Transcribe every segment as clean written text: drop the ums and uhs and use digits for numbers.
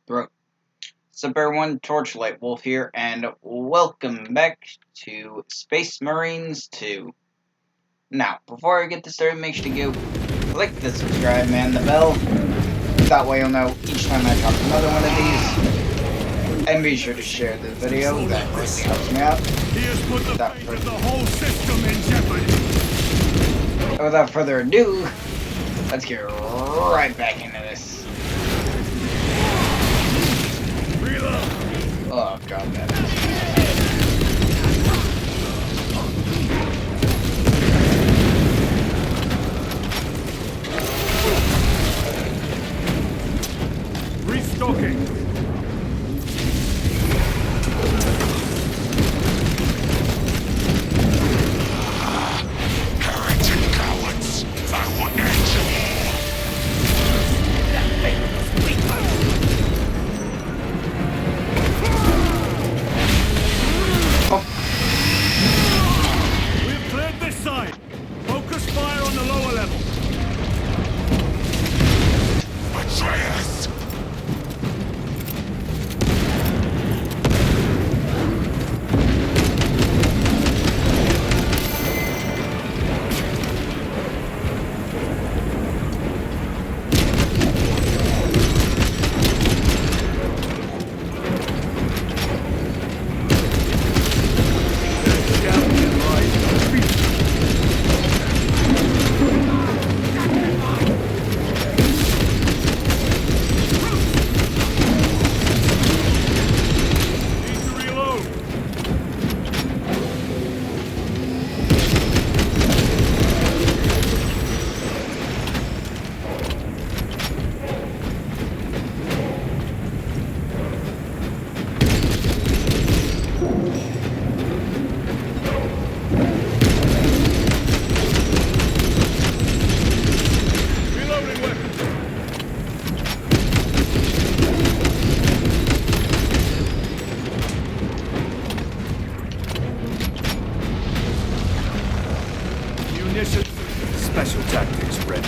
Throat. Super One Torchlight Wolf here, and welcome back to Space Marines 2. Now, before I get this started, make sure to go click the subscribe and the bell. That way you'll know each time I drop another one of these. And be sure to share the video, that really helps me out. He has put the fate of the whole system in jeopardy. Without further ado, let's get right back into this. Reload. Oh god, that is. Restocking. We've cleared this side. Focus fire on the lower level. Atreus! Special tactics ready.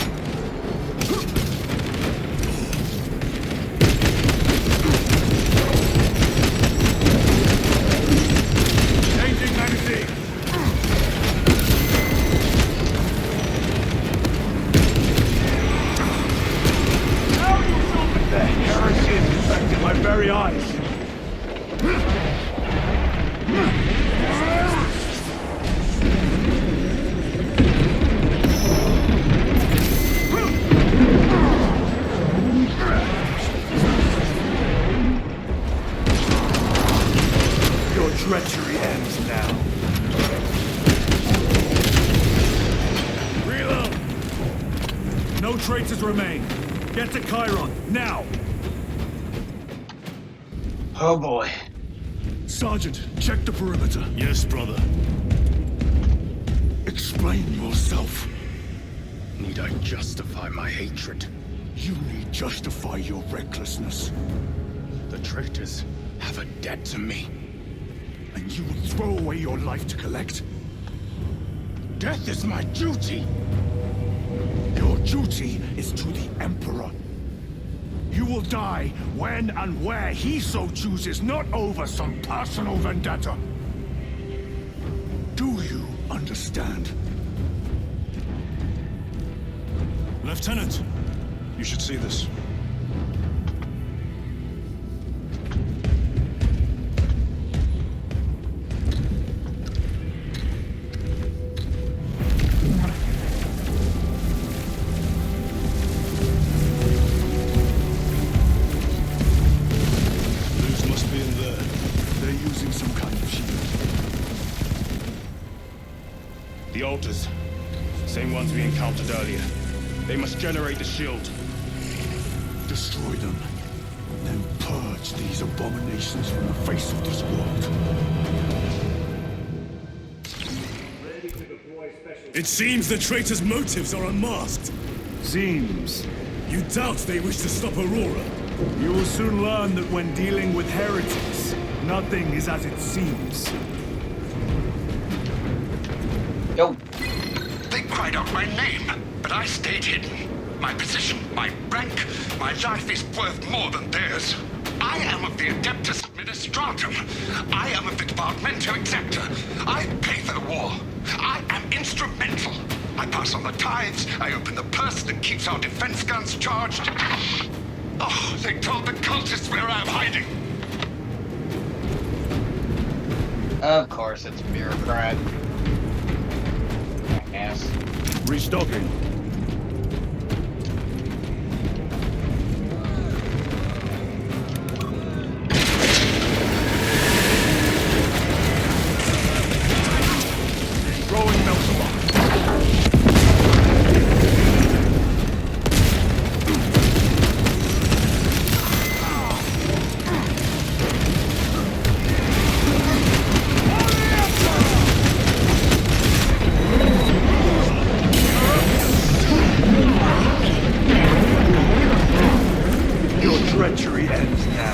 Changing magazine. How you show me the heresy is infecting my very eyes. Treachery ends now. Reload! No traitors remain. Get to Chiron, now! Oh boy. Sergeant, check the perimeter. Yes, brother. Explain yourself. Need I justify my hatred? You need justify your recklessness. The traitors have a debt to me. And you will throw away your life to collect? Death is my duty! Your duty is to the Emperor. You will die when and where he so chooses, not over some personal vendetta. Do you understand? Lieutenant, you should see this. The altars. Same ones we encountered earlier. They must generate the shield. Destroy them. Then purge these abominations from the face of this world. It seems the traitors' motives are unmasked. Seems. You doubt they wish to stop Aurora? You will soon learn that when dealing with heretics, nothing is as it seems. Yo. They cried cried out my name, but I stayed hidden. My position, my rank, my life is worth more than theirs. I am of the Adeptus Administratum. I am of the Departamento Exacta. I pay for the war. I am instrumental. I pass on the tithes. I open the purse that keeps our defense guns charged. Oh, they told the cultists where I'm hiding. Of course, it's a bureaucrat. Yes. Restocking. Throwing Melzabah. Your treachery ends now.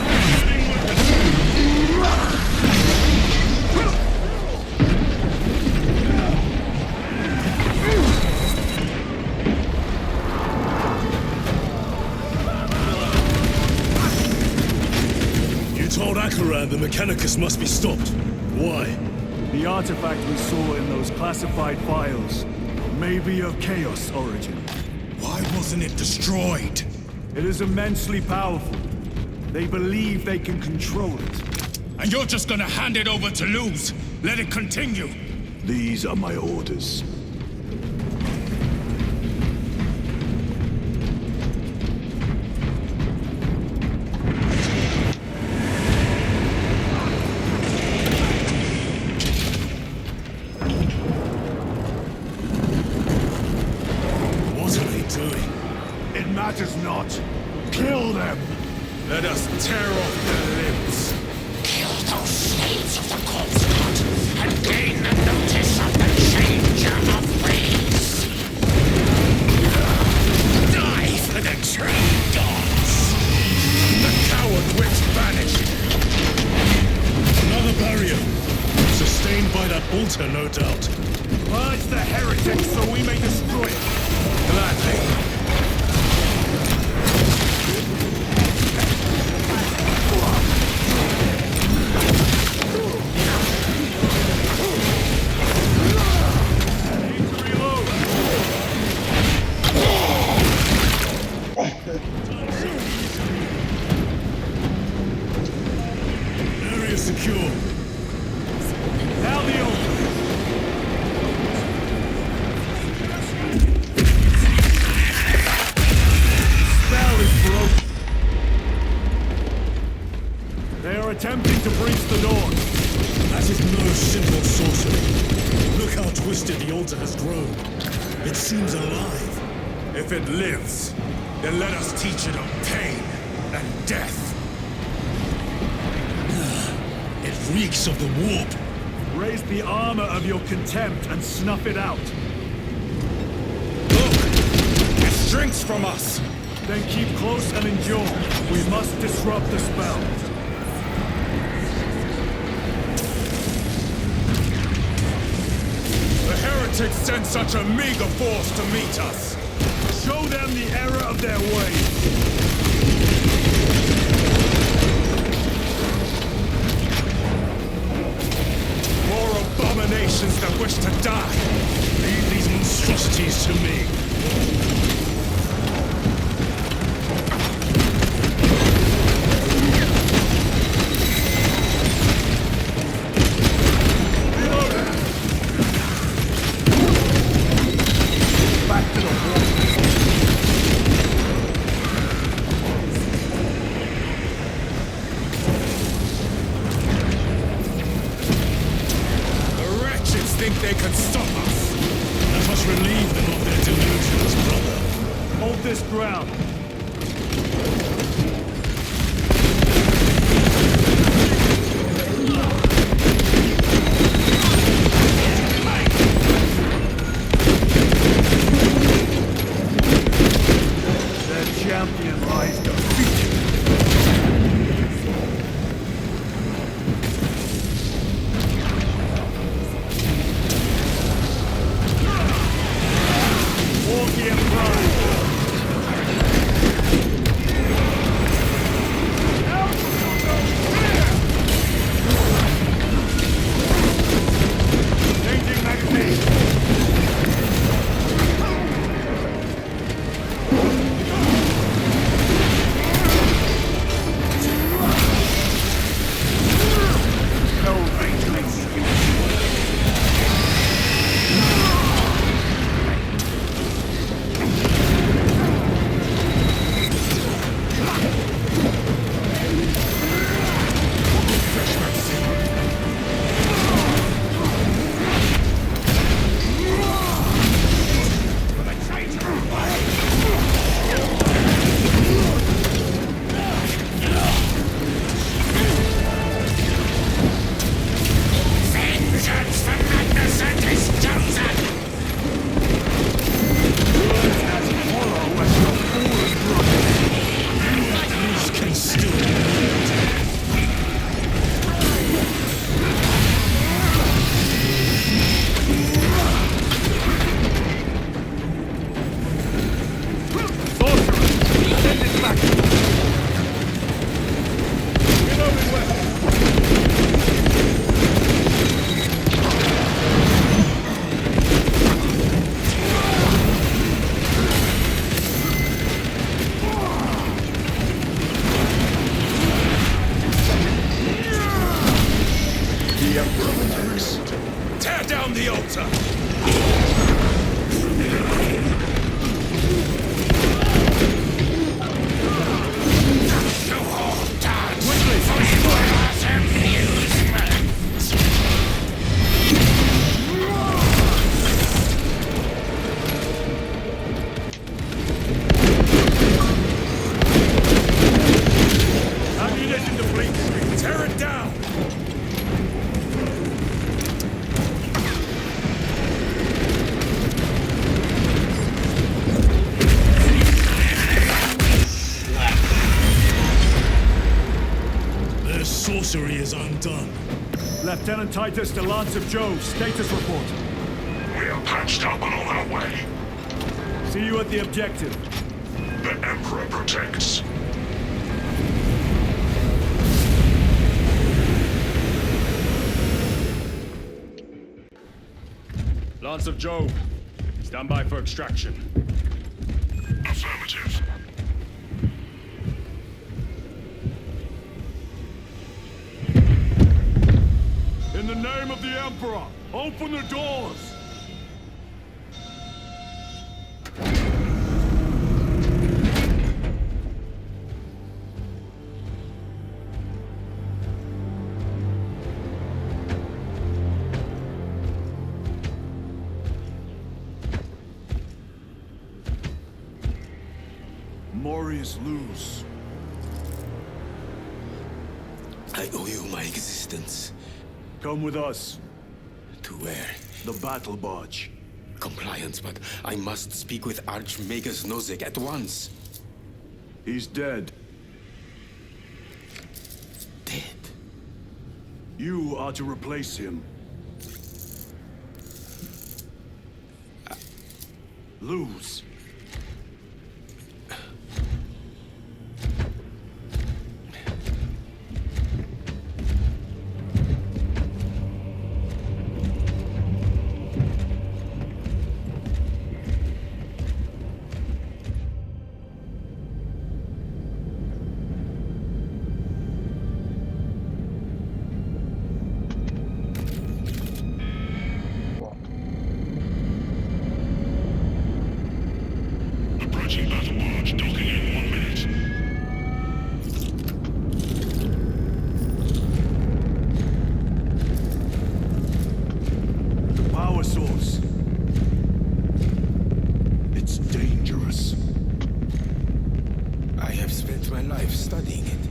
You told Akaran the Mechanicus must be stopped. Why? The artifact we saw in those classified files may be of Chaos origin. Why wasn't it destroyed? It is immensely powerful. They believe they can control it. And you're just gonna hand it over to lose? Let it continue? These are my orders. What are they doing? It matters not. Kill them! Let us tear off their limbs. Kill those slaves of the corpse god and gain the notice of the changer of ways. Die for the tree gods. The coward witch vanished. Another barrier. Sustained by that altar, no doubt. Purge the heretics so we may destroy it. Gladly. Area secure. Now the altar. Spell is broken. They are attempting to breach the door. That is no simple sorcery. Look how twisted the altar has grown. It seems alive. If it lives, then let us teach it of pain and death. It reeks of the warp. Raise the armor of your contempt and snuff it out. Look! It shrinks from us! Then keep close and endure. We must disrupt the spell. The heretics sent such a meager force to meet us. Show them the error of their ways. More abominations that wish to die. Leave these monstrosities to me. Back to the wall. The wretches think they can stop us. Let us relieve them of their delusions, brother. Hold this ground. Their champion lies defeated. down the altar! Ammunition depleted! Tear it down! Their sorcery is undone. Lieutenant Titus to Lance of Jove, status report. We are patched up and on our way. See you at the objective. The Emperor protects. Lance of Jove, stand by for extraction. Affirmative. In the name of the Emperor, open the doors! Morius lose. I owe you my existence. Come with us. To where? The battle barge. Compliance, but I must speak with Archmagus Nozick at once. He's dead. Dead. You are to replace him. Lose. Approaching battle barge, docking in 1 minute. The power source. It's dangerous. I have spent my life studying it.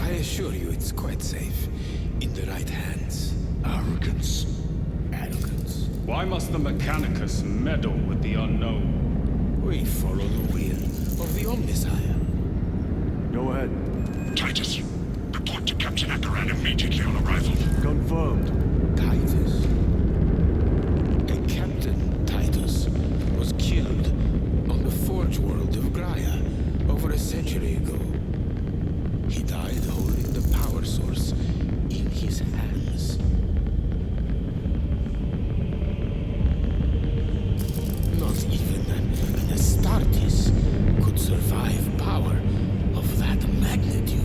I assure you it's quite safe. In the right hands. Arrogance. Arrogance. Why must the Mechanicus meddle with the unknown? We follow the will of the Omnisire. Go ahead. Titus, report to Captain Akaran immediately on arrival. Confirmed. Titus. A Captain Titus was killed on the Forge world of Graia over a century ago. He died holding the power source in his hands. Not even an Astartes could survive power of that magnitude.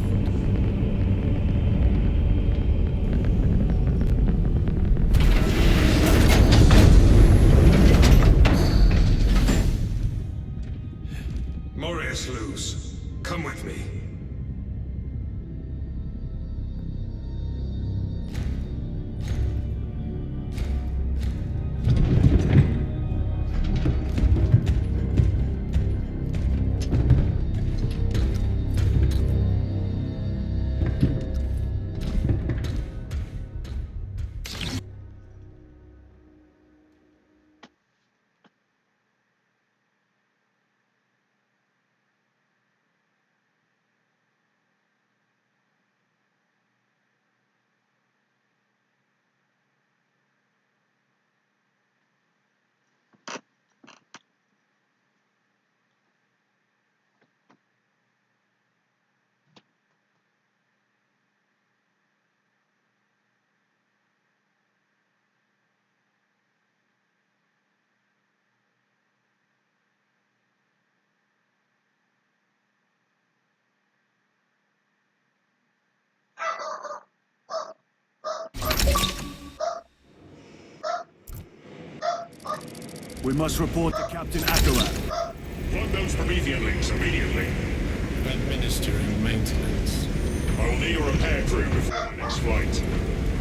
We must report to Captain Akarat. Plug those Promethean links immediately. Administering maintenance. I will need a repair crew before my next flight.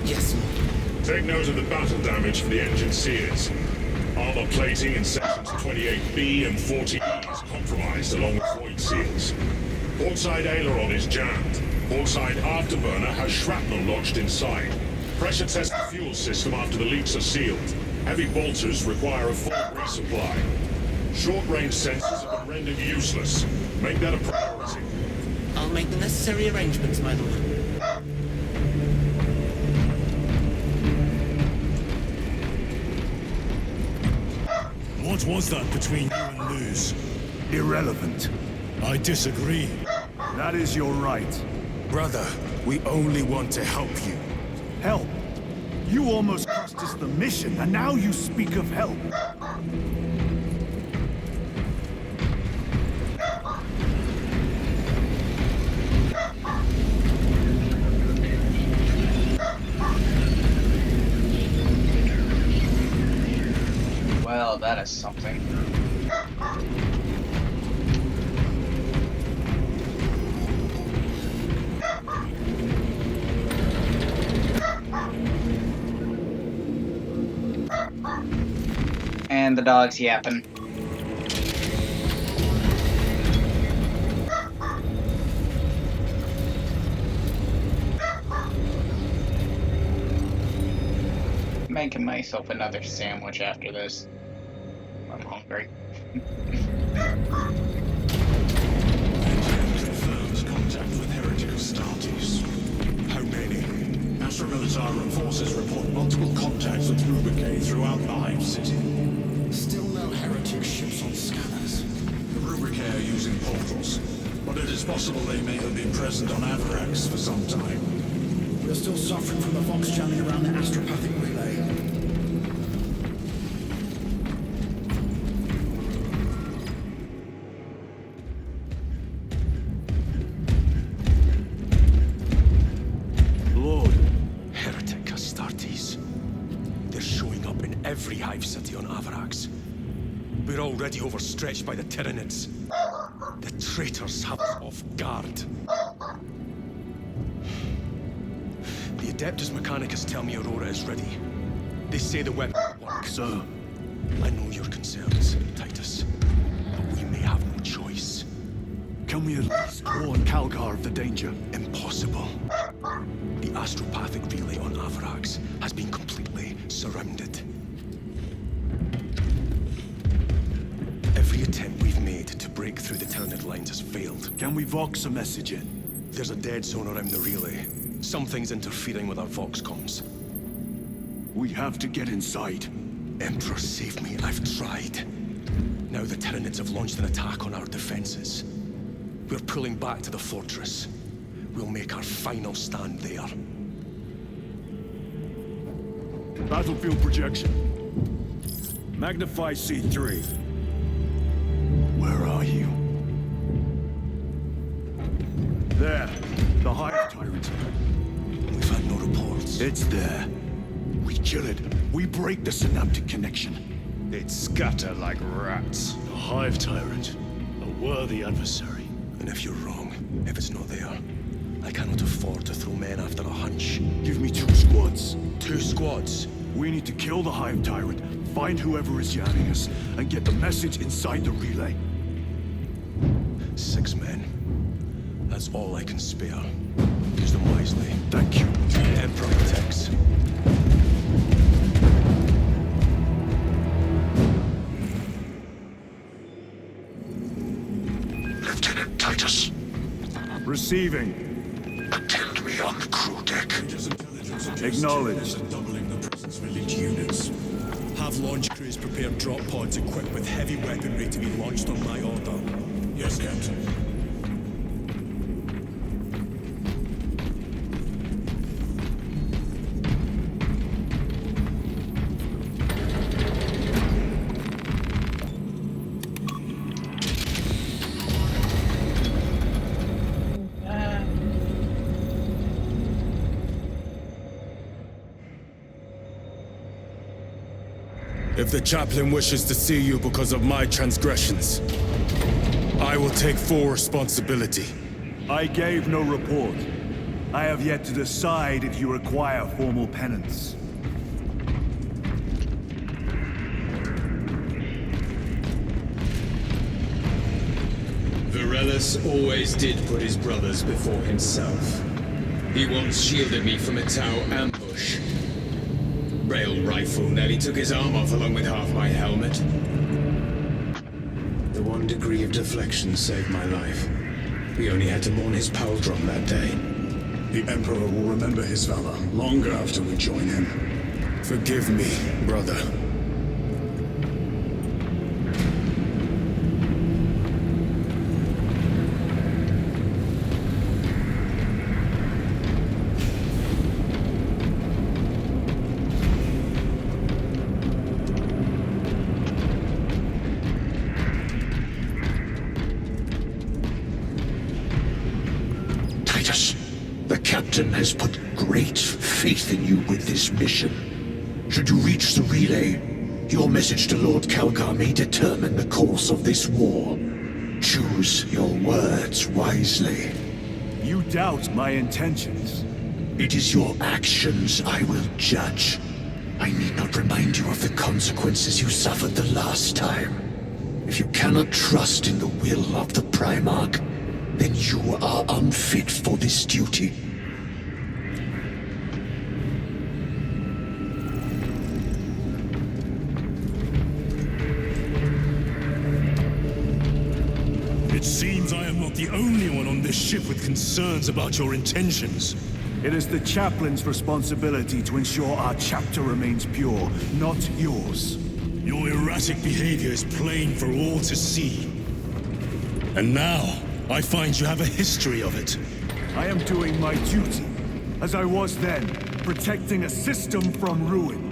Yes, Lord. Take note of the battle damage for the engine sears. Armor plating in sections 28B and 40E is compromised along with void seals. Portside aileron is jammed. Portside afterburner has shrapnel lodged inside. Pressure test the fuel system after the leaks are sealed. Heavy bolters require a full resupply. Short-range sensors have been rendered useless. Make that a priority. I'll make the necessary arrangements, my lord. What was that between you and Luz? Irrelevant. I disagree. That is your right. Brother, we only want to help you. Help? You almost cost us the mission, and now you speak of help. Well, that is something. And the dog's yapping. Making myself another sandwich after this. I'm hungry. Confirms contact with heretic Astartes. How many? Astro-Militarum forces report multiple contacts with Rubricae throughout the Hive City. Still no heretic ships on scanners. The Rubricae are using portals, but it is possible they may have been present on Avarax for some time. We're still suffering from the Vox jamming around the astropathic relay. Lord, Heretic Astartes. They're showing up in every hive city on Avarax. We're already overstretched by the Tyranids. The traitors have us off guard. The Adeptus Mechanicus tell me Aurora is ready. They say the weapon will work. sir. I know your concerns, Titus, but we may have no choice. Can we at least warn Calgar of the danger? Impossible. The astropathic relay on Avarax has been completely surrounded. Every attempt we've made to break through the Tyranid lines has failed. Can we Vox a message in? There's a dead zone around the relay. Something's interfering with our Vox comms. We have to get inside. Emperor, save me. I've tried. Now the Tyranids have launched an attack on our defenses. We're pulling back to the fortress. We'll make our final stand there. Battlefield projection. Magnify C3. Where are you? There. The Hive Tyrant. We've had no reports. It's there. We kill it. We break the synaptic connection. They'd scatter like rats. A Hive Tyrant. A worthy adversary. And if you're wrong, if it's not there, I cannot afford to throw men after a hunch. Give me 2 squads. 2 squads. We need to kill the Hive Tyrant, find whoever is jamming us, and get the message inside the relay. 6 men. That's all I can spare. Use them wisely. Thank you. The Emperor protects. Lieutenant Titus, Receiving. attend me on the crew deck. Acknowledged. Doubling the presence of elite units. Have launch crews prepare drop pods equipped with heavy weaponry to be launched on my order. Yes, Captain. If the chaplain wishes to see you because of my transgressions, I will take full responsibility. I gave no report. I have yet to decide if you require formal penance. Varellus always did put his brothers before himself. He once shielded me from a Tau ambush. Rail rifle nearly took his arm off along with half my helmet. The 1 degree of deflection saved my life. We only had to mourn his pauldron that day. The Emperor will remember his valor long after we join him. Forgive me, brother. Titus, the captain has put great faith in you with this mission. Should you reach the relay, your message to Lord Calgar may determine the course of this war. Choose your words wisely. You doubt my intentions. It is your actions I will judge. I need not remind you of the consequences you suffered the last time. If you cannot trust in the will of the Primarch, then you are unfit for this duty. It seems I am not the only one on this ship with concerns about your intentions. It is the chaplain's responsibility to ensure our chapter remains pure, not yours. Your erratic behavior is plain for all to see. And now, I find you have a history of it. I am doing my duty, as I was then, protecting a system from ruin.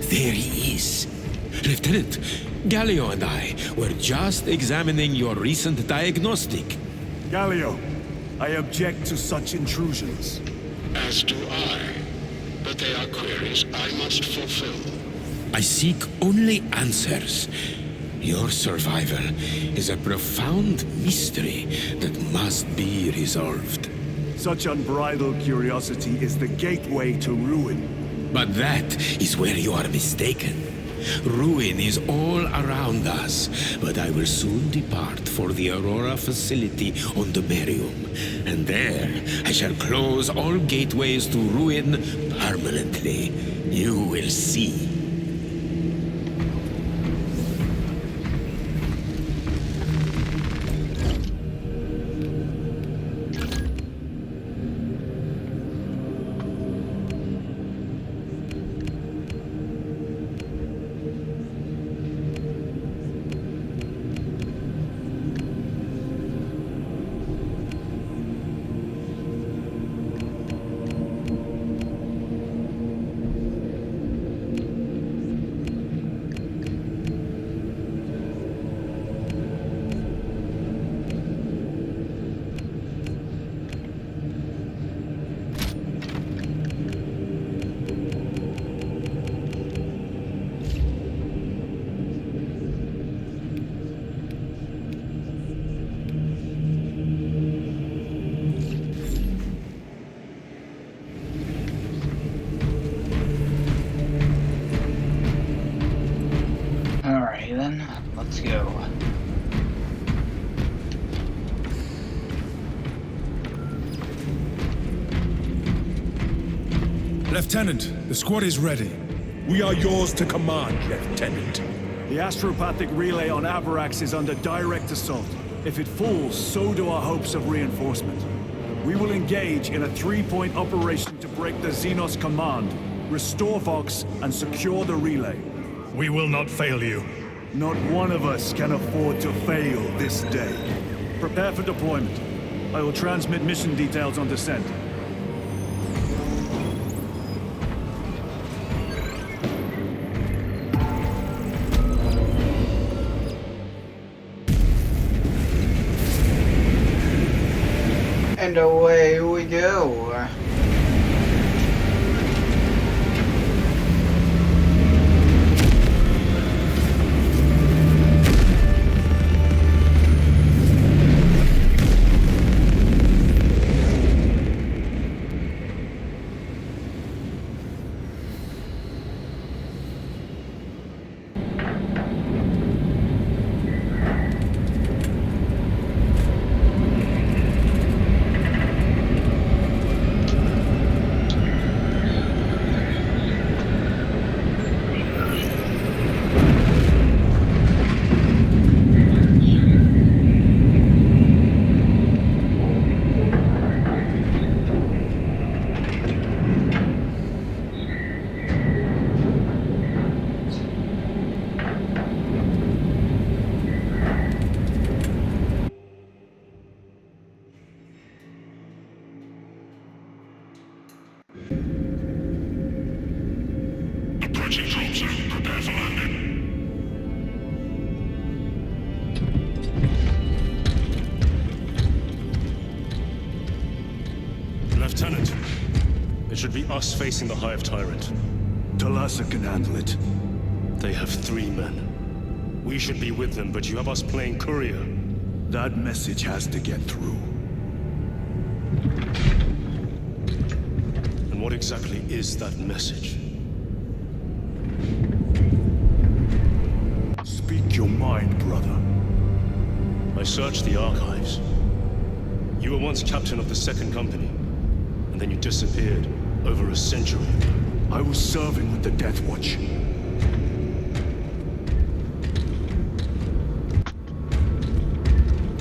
There he is. Lieutenant, Gallio and I were just examining your recent diagnostic. Gallio, I object to such intrusions. As do I. But they are queries I must fulfill. I seek only answers. Your survival is a profound mystery that must be resolved. Such unbridled curiosity is the gateway to ruin. But that is where you are mistaken. Ruin is all around us, but I will soon depart for the Aurora facility on the Merium, and there I shall close all gateways to ruin permanently. You will see. Let's go. Lieutenant, the squad is ready. We are yours to command, Lieutenant. The astropathic relay on Avarax is under direct assault. If it falls, so do our hopes of reinforcement. We will engage in a three-point operation to break the Xenos command, restore Vox, and secure the relay. We will not fail you. Not one of us can afford to fail this day. Prepare for deployment. I will transmit mission details on descent. And away we go. Approaching drop zone. Prepare for landing. Lieutenant, it should be us facing the Hive Tyrant. Talassa can handle it. They have 3 men. We should be with them, but you have us playing courier. That message has to get through. And what exactly is that message? Speak your mind, brother. I searched the archives. You were once captain of the Second Company, and then you disappeared over a century ago. I was serving with the Death Watch.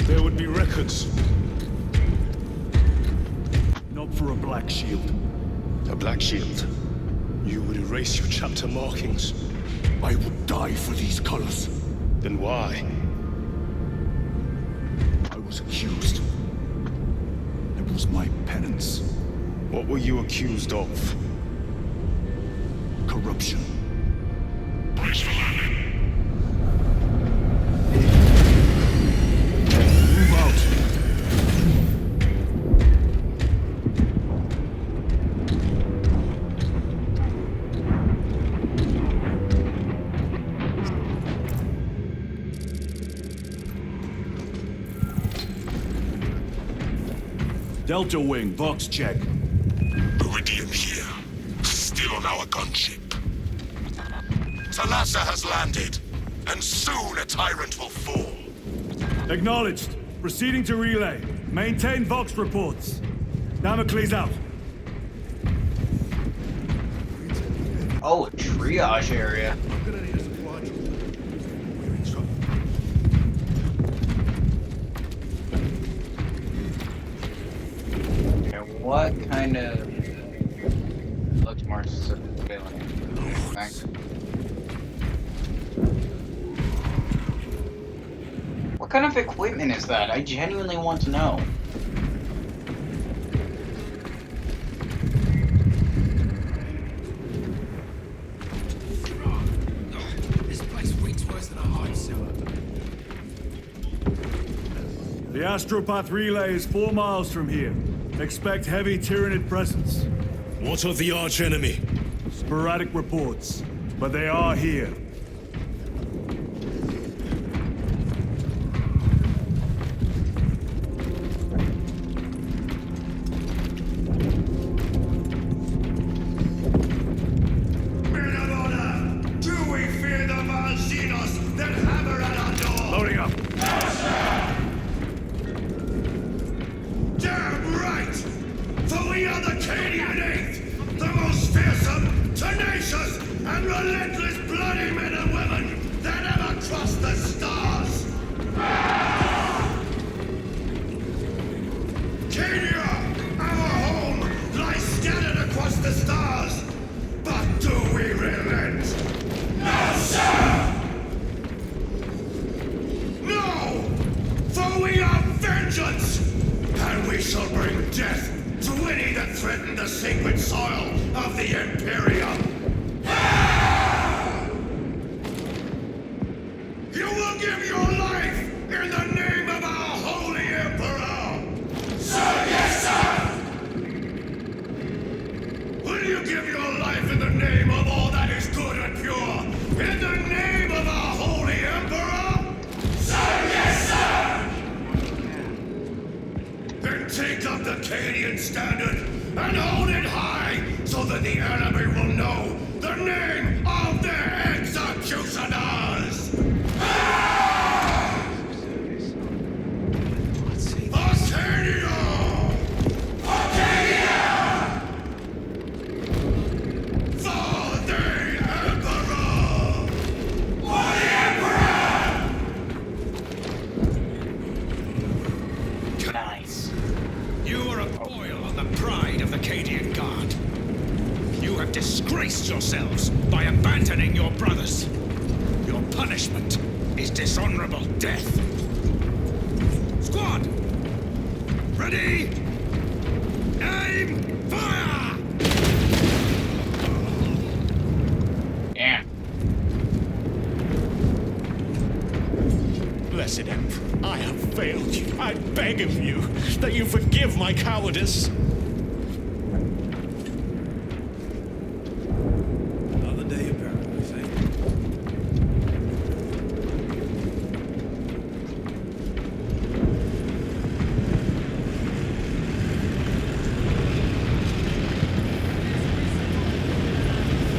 There would be records. Not for a Black Shield. A Black Shield. You would erase your chapter markings. I would die for these colors. Then why? I was accused. It was my penance. What were you accused of? Corruption. Brace for landing. Move out. Delta Wing, Vox check. Iridium here. Still on our gunship. Talassa has landed, and soon a tyrant will fall. Acknowledged. Proceeding to relay. Maintain Vox reports. Damocles out. Oh, a triage area. And what kind of looks more civilian? Thanks. What kind of equipment is that? I genuinely want to know. This place reeks worse than a hive sewer. The Astropath relay is 4 miles from here. Expect heavy Tyranid presence. What of the archenemy? Sporadic reports, but they are here. Men of honor! Do we fear the Valzinos that hammer at our door? Loading up. Damn right! For we are the Cadian Eighth, the most fearsome, tenacious, and relentless standard and hold it high so that the enemy will know the name of their executioners! Arcadia! Arcadia! For the Emperor! For the Emperor! Nice. You are a foil on the pride of the Cadian Guard. You have disgraced yourselves by abandoning your brothers. Your punishment is dishonorable death. Squad! Ready! Aim! Fire! Damn. Blessed Emperor, I have failed you. I beg of you that you forgive my cowardice. Another day of paradise, eh?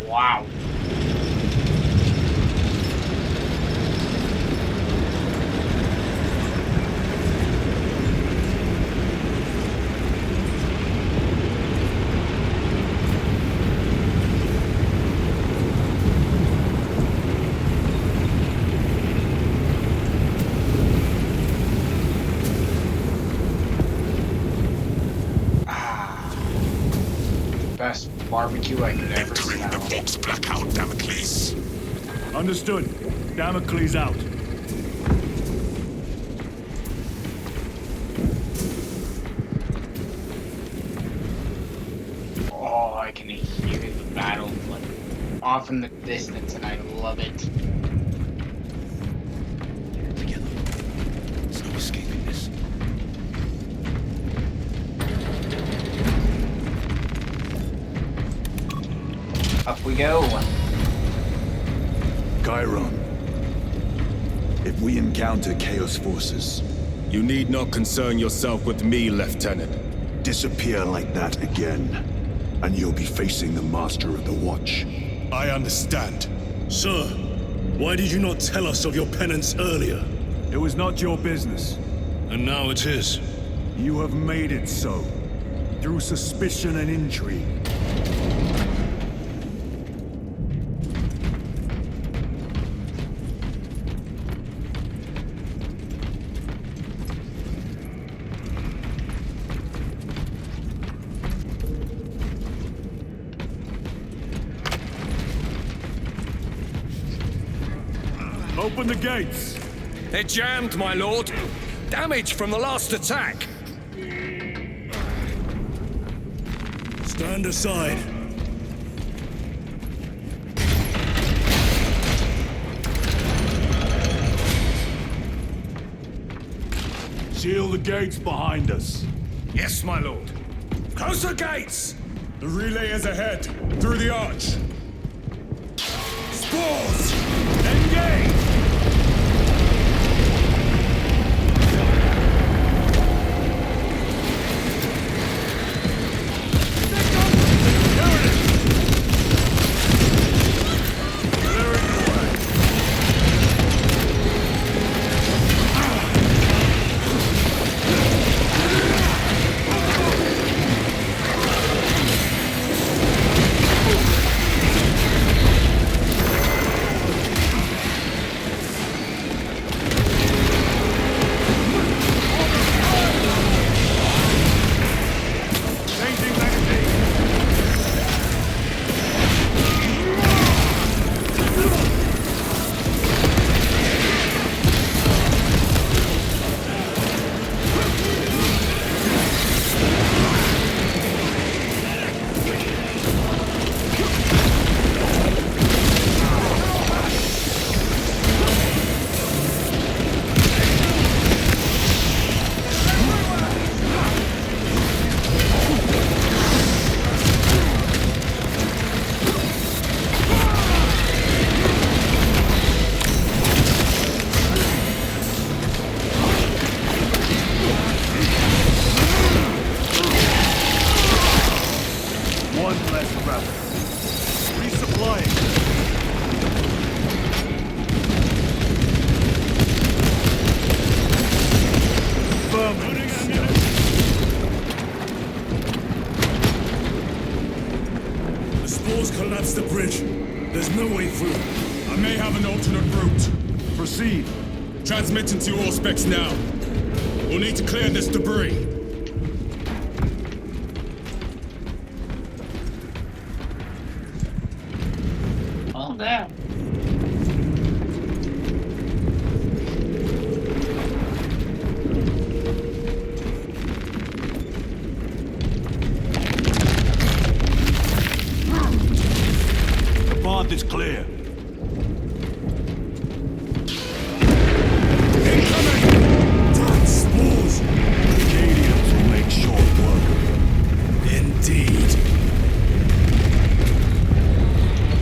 Wow. Best barbecue I could ever Entering the smell. Vox blackout, Damocles. Understood. Damocles out. Oh, I can hear the battle like off in the distance, and I love it. Together. There's no escaping this. Up we go. Chiron. If we encounter Chaos forces, You need not concern yourself with me, Lieutenant. disappear like that again, and you'll be facing the Master of the Watch. I understand. Sir, why did you not tell us of your penance earlier? It was not your business. And now it is. You have made it so. Through suspicion and intrigue. Open the gates! They're jammed, my lord. Damage from the last attack. Stand aside. Seal the gates behind us. Yes, my lord. Close the gates! The relay is ahead, through the arch. Spores! Engage! may have an alternate route. Proceed. Transmitting to all specs now. We'll need to clear this debris. Oh, damn. The path is clear. Spores! Acadians will make short work of them. Indeed.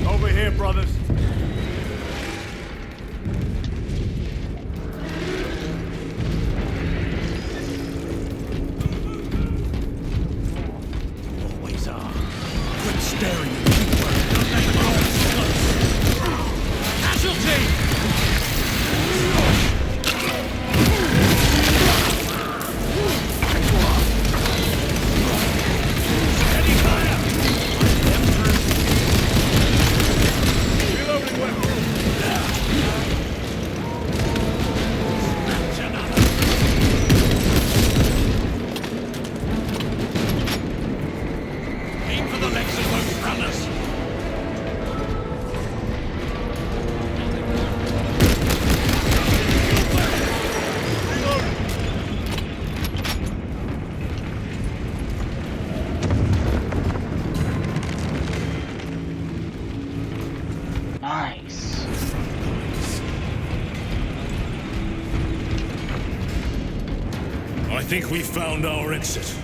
Over here, brothers. Always are. Quit staring at me. Don't let them all discuss. Casualty! Aim for the legs of those runners! Nice. I think we found our exit.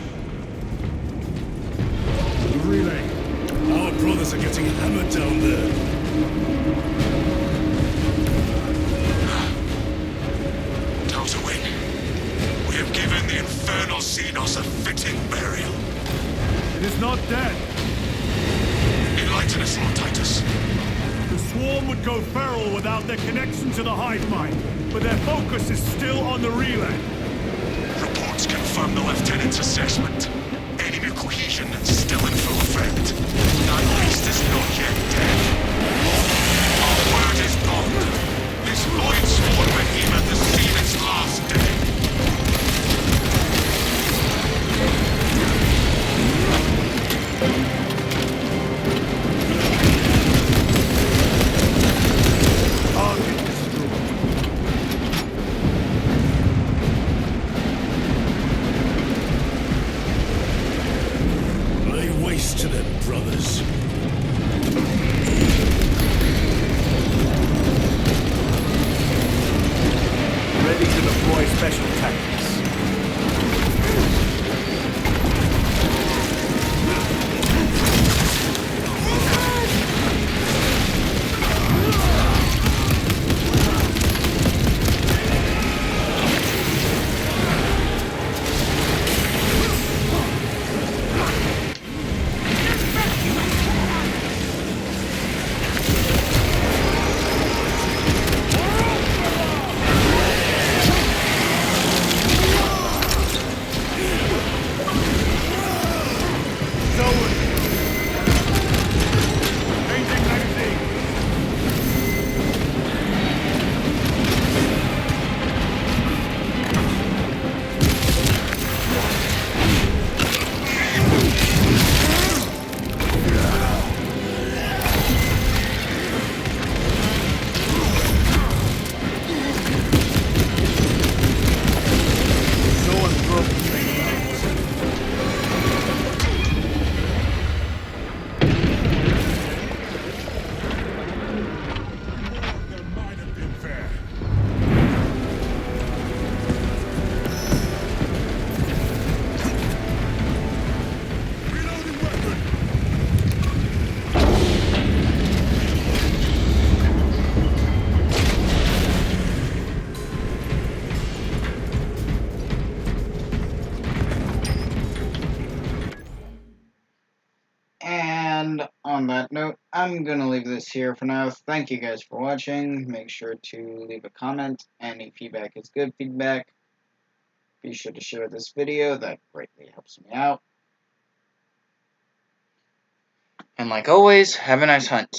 The relay. Our brothers are getting hammered down there. Deltawin, we have given the infernal Xenos a fitting burial. It is not dead. Enlighten us, Lord Titus. The swarm would go feral without their connection to the hive mind, but their focus is still on the relay. Reports confirm the Lieutenant's assessment. Enemy cohesion still in full effect. That beast is not yet dead. Our word is bond. This void-sworn behemoth has seen its last day. Target destroyed. Lay waste to them, brothers. Ready to deploy special tactics. Changing magazine. No one broke There might have been fair. Reloading weapon. And on that note, I'm gonna leave this here for now. Thank you guys for watching. Make sure to leave a comment. Any feedback is good feedback. Be sure to share this video. That greatly helps me out. And like always, have a nice hunt.